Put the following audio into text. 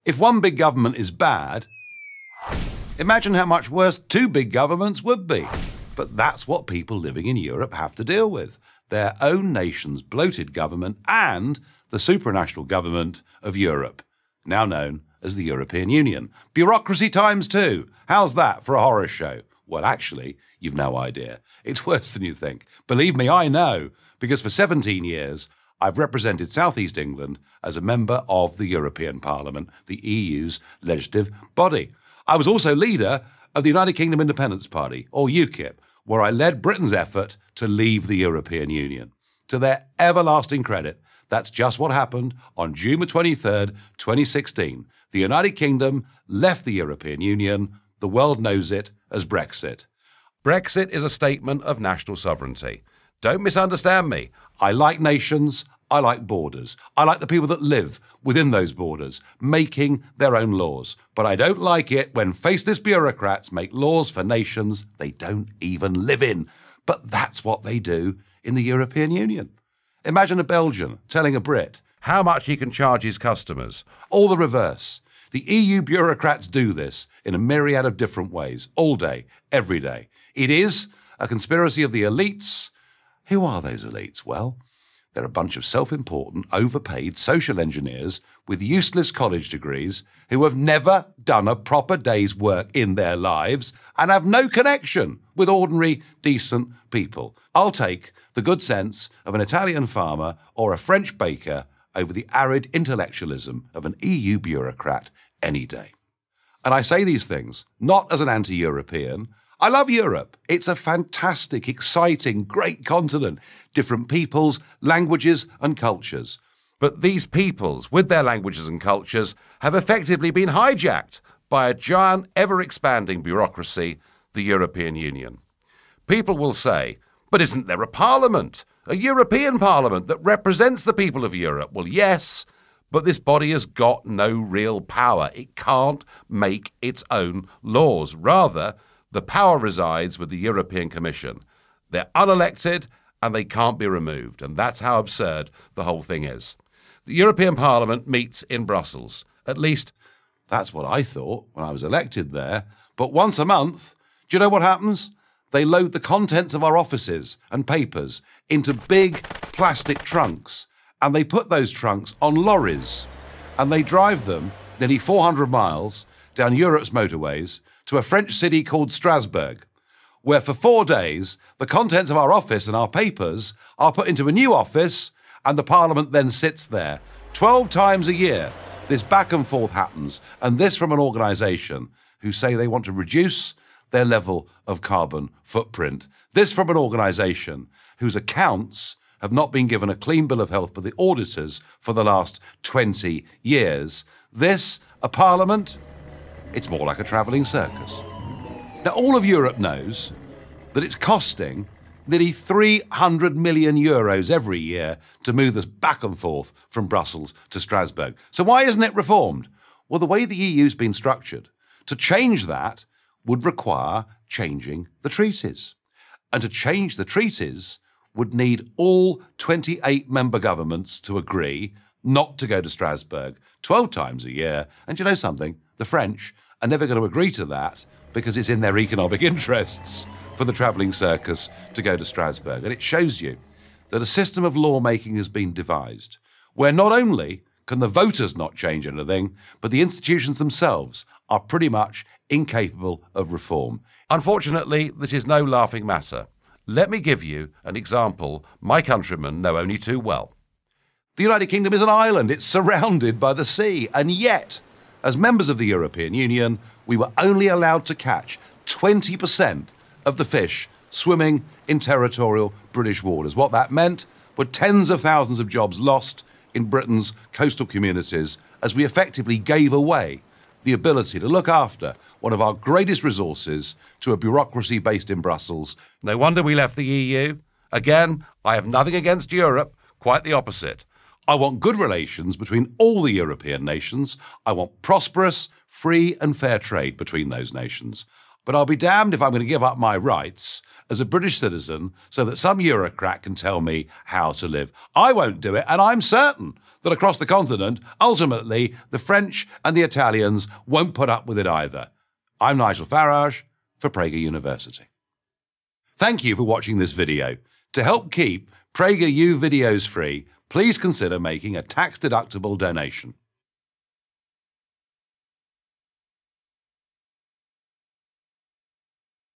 If one big government is bad, imagine how much worse two big governments would be. But that's what people living in Europe have to deal with. Their own nation's bloated government and the supranational government of Europe, now known as the European Union. Bureaucracy times two. How's that for a horror show? Well, actually, you've no idea. It's worse than you think. Believe me, I know, because for 17 years, I've represented South East England as a member of the European Parliament, the EU's legislative body. I was also leader of the United Kingdom Independence Party, or UKIP, where I led Britain's effort to leave the European Union. To their everlasting credit, that's just what happened on June 23rd, 2016. The United Kingdom left the European Union. The world knows it as Brexit. Brexit is a statement of national sovereignty. Don't misunderstand me. I like nations. I like borders. I like the people that live within those borders, making their own laws. But I don't like it when faceless bureaucrats make laws for nations they don't even live in. But that's what they do in the European Union. Imagine a Belgian telling a Brit how much he can charge his customers, or the reverse. The EU bureaucrats do this in a myriad of different ways, all day, every day. It is a conspiracy of the elites. Who are those elites? Well, they're a bunch of self-important, overpaid social engineers with useless college degrees who have never done a proper day's work in their lives and have no connection with ordinary, decent people. I'll take the good sense of an Italian farmer or a French baker over the arid intellectualism of an EU bureaucrat any day. And I say these things not as an anti-European. I love Europe. It's a fantastic, exciting, great continent. Different peoples, languages and cultures. But these peoples, with their languages and cultures, have effectively been hijacked by a giant, ever-expanding bureaucracy, the European Union. People will say, but isn't there a parliament? A European Parliament that represents the people of Europe? Well, yes, but this body has got no real power. It can't make its own laws. Rather, the power resides with the European Commission. They're unelected and they can't be removed. And that's how absurd the whole thing is. The European Parliament meets in Brussels. At least, that's what I thought when I was elected there. But once a month, do you know what happens? They load the contents of our offices and papers into big plastic trunks, and they put those trunks on lorries, and they drive them nearly 400 miles down Europe's motorways to a French city called Strasbourg, where for 4 days the contents of our office and our papers are put into a new office, and the Parliament then sits there. 12 times a year, this back and forth happens, and this from an organisation who say they want to reduce their level of carbon footprint. This from an organisation whose accounts have not been given a clean bill of health by the auditors for the last 20 years. This, a parliament, it's more like a travelling circus. Now, all of Europe knows that it's costing nearly 300 million euros every year to move this back and forth from Brussels to Strasbourg. So why isn't it reformed? Well, the way the EU's been structured, to change that would require changing the treaties. And to change the treaties would need all 28 member governments to agree not to go to Strasbourg 12 times a year. And you know something? The French are never going to agree to that because it's in their economic interests for the travelling circus to go to Strasbourg. And it shows you that a system of lawmaking has been devised where not only can the voters not change anything, but the institutions themselves are pretty much incapable of reform. Unfortunately, this is no laughing matter. Let me give you an example my countrymen know only too well. The United Kingdom is an island. It's surrounded by the sea. And yet, as members of the European Union, we were only allowed to catch 20% of the fish swimming in territorial British waters. What that meant were tens of thousands of jobs lost in Britain's coastal communities as we effectively gave away the ability to look after one of our greatest resources to a bureaucracy based in Brussels. No wonder we left the EU. Again, I have nothing against Europe, quite the opposite. I want good relations between all the European nations. I want prosperous, free and fair trade between those nations. But I'll be damned if I'm going to give up my rights as a British citizen so that some Eurocrat can tell me how to live. I won't do it, and I'm certain that across the continent, ultimately, the French and the Italians won't put up with it either. I'm Nigel Farage for Prager University. Thank you for watching this video. To help keep PragerU videos free, please consider making a tax-deductible donation.